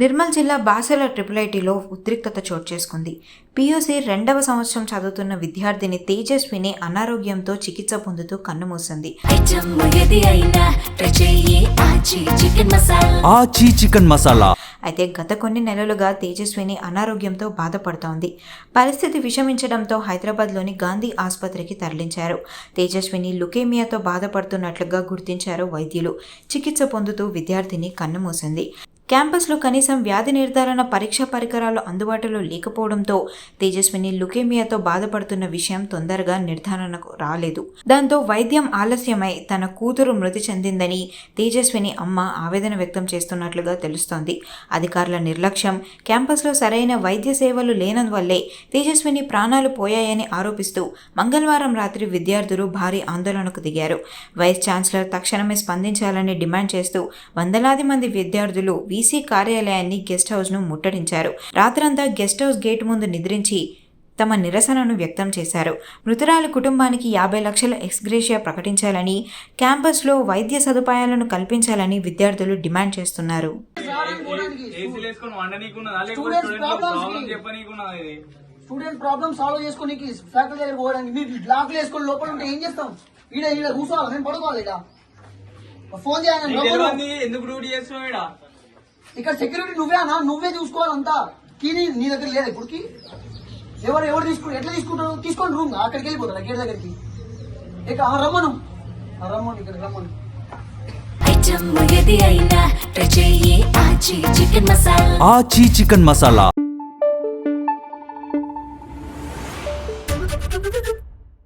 నిర్మల్ జిల్లా బాసెల ట్రిపుల్ ఐటీలో ఉద్రిక్తత చోటు చేసుకుంది. పీయూసీ 2వ సంవత్సరం చదువుతున్న విద్యార్థిని తేజస్విని అనారోగ్యంతో చికిత్స పొందుతూ కన్నుమూసింది. అయితే గత కొన్ని నెలలుగా తేజస్విని అనారోగ్యంతో బాధపడుతోంది. పరిస్థితి విషమించడంతో హైదరాబాద్లోని గాంధీ ఆసుపత్రికి తరలించారు. తేజస్విని లుకేమియాతో బాధపడుతున్నట్లుగా గుర్తించారు వైద్యులు. చికిత్స పొందుతూ విద్యార్థిని కన్నుమూసింది. క్యాంపస్లో కనీసం వ్యాధి నిర్ధారణ పరీక్షా పరికరాలు అందుబాటులో లేకపోవడంతో తేజస్విని లుకేమియాతో బాధపడుతున్న విషయం తొందరగా నిర్ధారణకు రాలేదు. దాంతో వైద్యం ఆలస్యమై తన కూతురు మృతి చెందిందని తేజస్విని అమ్మ ఆవేదన వ్యక్తం చేస్తున్నట్లుగా తెలుస్తోంది. అధికారుల నిర్లక్ష్యం, క్యాంపస్లో సరైన వైద్య సేవలు లేనందువల్లే తేజస్విని ప్రాణాలు పోయాయని ఆరోపిస్తూ మంగళవారం రాత్రి విద్యార్థులు భారీ ఆందోళనకు దిగారు. వైస్ ఛాన్సలర్ తక్షణమే స్పందించాలని డిమాండ్ చేస్తూ వందలాది మంది విద్యార్థులు వీసీ కార్యాలయాన్ని గెస్ట్ హౌస్ను ముట్టడించారు. రాత్రంతా గెస్ట్ హౌస్ గేట్ ముందు నిద్రించి తమ నిరసనను వ్యక్తం చేశారు. మృతురాలి కుటుంబానికి 50 లక్షల ఎక్స్గ్రేషియా ప్రకటించాలని, క్యాంపస్లో వైద్య సదుపాయాలను కల్పించాలని విద్యార్థులు డిమాండ్ చేస్తున్నారు. స్టూడెంట్ ప్రాబ్లమ్ సాల్వ్ చేసుకోనికి ఫ్యాకల్టీ దగ్గర పోవడానికి మీరు లాక్లు వేసుకొని లోపల ఉంటే ఏం చేస్తాం? ఈడ కూర్చోవాలి, నేను పడుకోవాలి. ఇక ఫోన్ చేయాలి. ఎందుకు డ్యూటీ చేస్తున్నావు? ఇక్కడ సెక్యూరిటీ నువ్వేనా? నువ్వే చూసుకోవాలంతా. కీ నీ దగ్గర లేదా ఇప్పటికి? ఎవరు తీసుకుంటారు? ఎట్లా తీసుకుంటారు? తీసుకోండి రూమ్ అక్కడికి వెళ్ళిపోతారు గేట్ దగ్గరికి. ఇక రమ్మను ఇక్కడ రమ్మను. ఆచి చికెన్ మసాలా